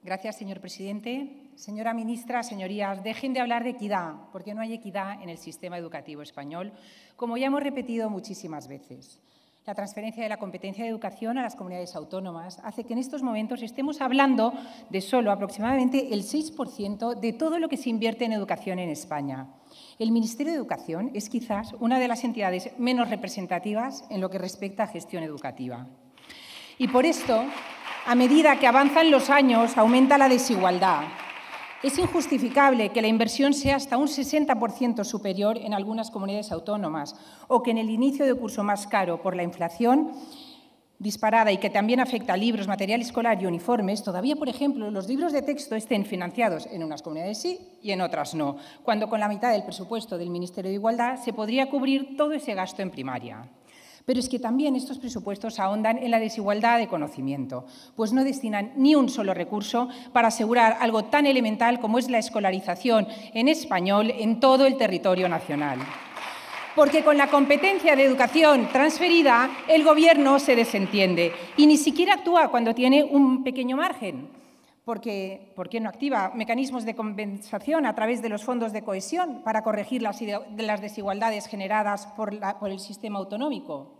Gracias, señor presidente. Señora ministra, señorías, dejen de hablar de equidad, porque no hay equidad en el sistema educativo español, como ya hemos repetido muchísimas veces. La transferencia de la competencia de educación a las comunidades autónomas hace que en estos momentos estemos hablando de solo aproximadamente el 6% de todo lo que se invierte en educación en España. El Ministerio de Educación es quizás una de las entidades menos representativas en lo que respecta a gestión educativa. Y por esto, a medida que avanzan los años, aumenta la desigualdad. Es injustificable que la inversión sea hasta un 60% superior en algunas comunidades autónomas o que en el inicio de curso más caro por la inflación disparada y que también afecta a libros, material escolar y uniformes, todavía, por ejemplo, los libros de texto estén financiados en unas comunidades sí y en otras no, cuando con la mitad del presupuesto del Ministerio de Igualdad se podría cubrir todo ese gasto en primaria. Pero es que también estos presupuestos ahondan en la desigualdad de conocimiento, pues no destinan ni un solo recurso para asegurar algo tan elemental como es la escolarización en español en todo el territorio nacional. Porque con la competencia de educación transferida, el Gobierno se desentiende y ni siquiera actúa cuando tiene un pequeño margen. ¿Por qué no activa mecanismos de compensación a través de los fondos de cohesión para corregir las desigualdades generadas por el sistema autonómico?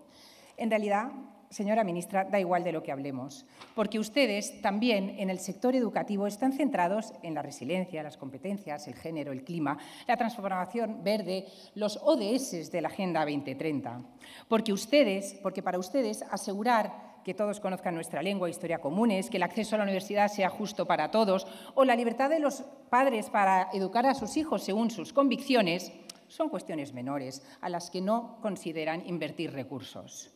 En realidad, señora ministra, da igual de lo que hablemos, porque ustedes también en el sector educativo están centrados en la resiliencia, las competencias, el género, el clima, la transformación verde, los ODS de la Agenda 2030. Porque para ustedes asegurar que todos conozcan nuestra lengua e historia comunes, que el acceso a la universidad sea justo para todos o la libertad de los padres para educar a sus hijos según sus convicciones, son cuestiones menores a las que no consideran invertir recursos.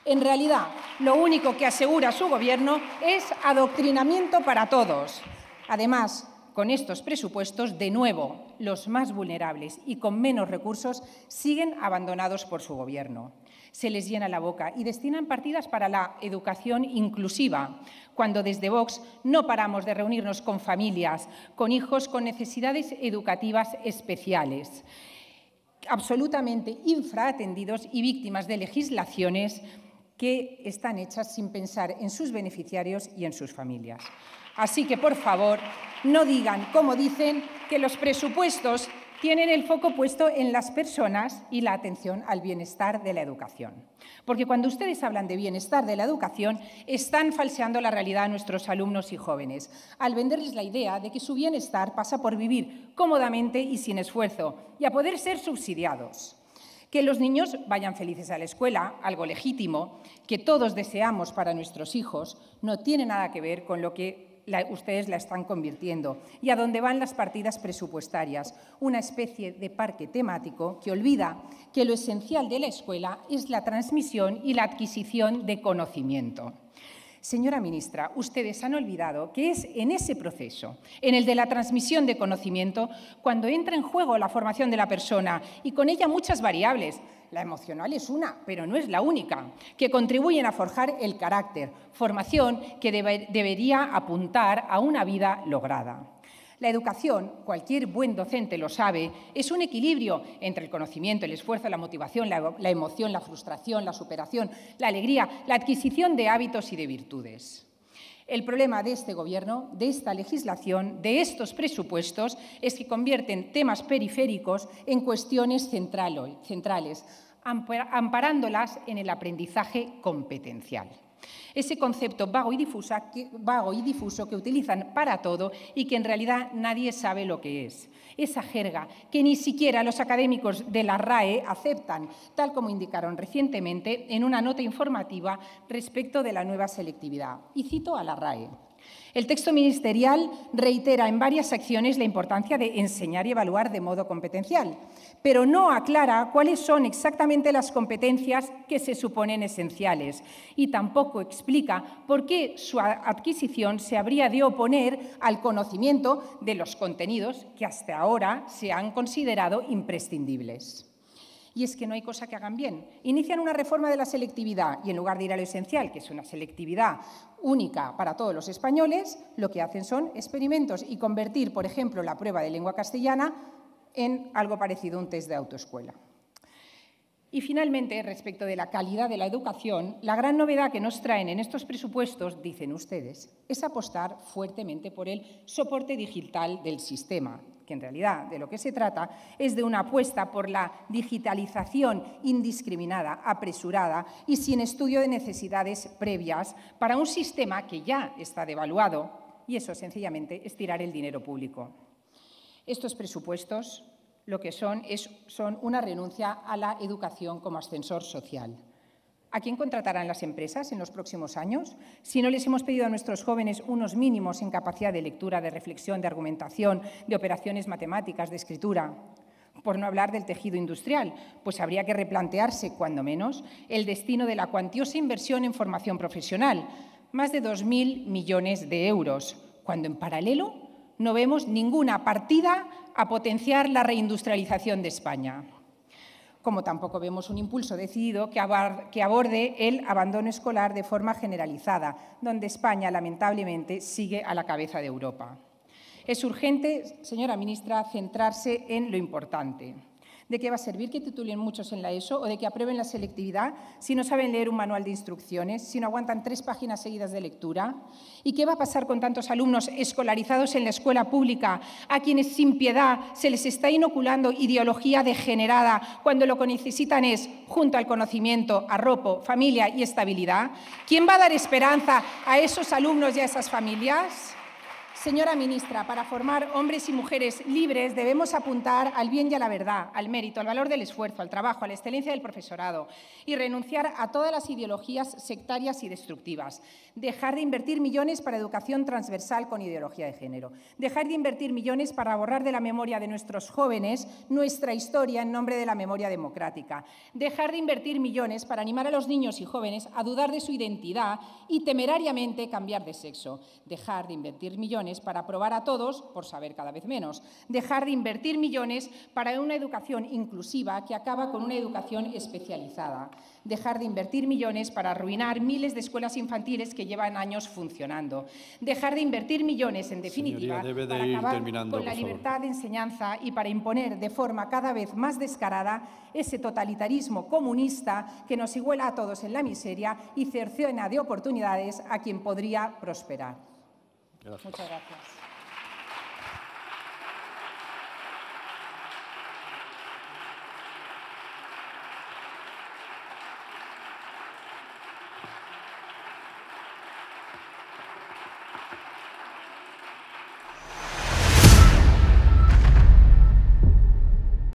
En realidad, lo único que asegura su Gobierno es adoctrinamiento para todos. Además, con estos presupuestos, de nuevo, los más vulnerables y con menos recursos siguen abandonados por su Gobierno. Se les llena la boca y destinan partidas para la educación inclusiva, cuando desde Vox no paramos de reunirnos con familias, con hijos con necesidades educativas especiales, absolutamente infraatendidos y víctimas de legislaciones que están hechas sin pensar en sus beneficiarios y en sus familias. Así que, por favor, no digan, como dicen, que los presupuestos tienen el foco puesto en las personas y la atención al bienestar de la educación. Porque cuando ustedes hablan de bienestar de la educación, están falseando la realidad a nuestros alumnos y jóvenes, al venderles la idea de que su bienestar pasa por vivir cómodamente y sin esfuerzo, y a poder ser subsidiados. Que los niños vayan felices a la escuela, algo legítimo, que todos deseamos para nuestros hijos, no tiene nada que ver con lo que ustedes la están convirtiendo y a dónde van las partidas presupuestarias, una especie de parque temático que olvida que lo esencial de la escuela es la transmisión y la adquisición de conocimiento. Señora ministra, ustedes han olvidado que es en ese proceso, en el de la transmisión de conocimiento, cuando entra en juego la formación de la persona y con ella muchas variables. La emocional es una, pero no es la única, que contribuyen a forjar el carácter, formación que debería apuntar a una vida lograda. La educación, cualquier buen docente lo sabe, es un equilibrio entre el conocimiento, el esfuerzo, la motivación, la emoción, la frustración, la superación, la alegría, la adquisición de hábitos y de virtudes. El problema de este Gobierno, de esta legislación, de estos presupuestos, es que convierten temas periféricos en cuestiones centrales, amparándolas en el aprendizaje competencial. Ese concepto vago y difuso que utilizan para todo y que en realidad nadie sabe lo que es. Esa jerga que ni siquiera los académicos de la RAE aceptan, tal como indicaron recientemente en una nota informativa respecto de la nueva selectividad. Y cito a la RAE. El texto ministerial reitera en varias secciones la importancia de enseñar y evaluar de modo competencial, pero no aclara cuáles son exactamente las competencias que se suponen esenciales y tampoco explica por qué su adquisición se habría de oponer al conocimiento de los contenidos que hasta ahora se han considerado imprescindibles. Y es que no hay cosa que hagan bien. Inician una reforma de la selectividad y en lugar de ir a lo esencial, que es una selectividad única para todos los españoles, lo que hacen son experimentos y convertir, por ejemplo, la prueba de lengua castellana en algo parecido a un test de autoescuela. Y, finalmente, respecto de la calidad de la educación, la gran novedad que nos traen en estos presupuestos, dicen ustedes, es apostar fuertemente por el soporte digital del sistema, que en realidad de lo que se trata es de una apuesta por la digitalización indiscriminada, apresurada y sin estudio de necesidades previas para un sistema que ya está devaluado, y eso sencillamente es tirar el dinero público. Estos presupuestos lo que son una renuncia a la educación como ascensor social. ¿A quién contratarán las empresas en los próximos años? Si no les hemos pedido a nuestros jóvenes unos mínimos en capacidad de lectura, de reflexión, de argumentación, de operaciones matemáticas, de escritura. Por no hablar del tejido industrial, pues habría que replantearse, cuando menos, el destino de la cuantiosa inversión en formación profesional, más de 2.000 millones de euros, cuando en paralelo no vemos ninguna partida a potenciar la reindustrialización de España. Como tampoco vemos un impulso decidido que aborde el abandono escolar de forma generalizada, donde España, lamentablemente, sigue a la cabeza de Europa. Es urgente, señora ministra, centrarse en lo importante. ¿De qué va a servir que titulen muchos en la ESO o de que aprueben la selectividad si no saben leer un manual de instrucciones, si no aguantan 3 páginas seguidas de lectura? ¿Y qué va a pasar con tantos alumnos escolarizados en la escuela pública a quienes sin piedad se les está inoculando ideología degenerada cuando lo que necesitan es, junto al conocimiento, arropo, familia y estabilidad? ¿Quién va a dar esperanza a esos alumnos y a esas familias? Señora ministra, para formar hombres y mujeres libres debemos apuntar al bien y a la verdad, al mérito, al valor del esfuerzo, al trabajo, a la excelencia del profesorado y renunciar a todas las ideologías sectarias y destructivas. Dejar de invertir millones para educación transversal con ideología de género. Dejar de invertir millones para borrar de la memoria de nuestros jóvenes nuestra historia en nombre de la memoria democrática. Dejar de invertir millones para animar a los niños y jóvenes a dudar de su identidad y temerariamente cambiar de sexo. Dejar de invertir millones para aprobar a todos por saber cada vez menos. Dejar de invertir millones para una educación inclusiva que acaba con una educación especializada. Dejar de invertir millones para arruinar miles de escuelas infantiles que llevan años funcionando. Dejar de invertir millones, en definitiva, para acabar con la libertad de enseñanza y para imponer de forma cada vez más descarada ese totalitarismo comunista que nos iguala a todos en la miseria y cercena de oportunidades a quien podría prosperar. Gracias. Muchas gracias.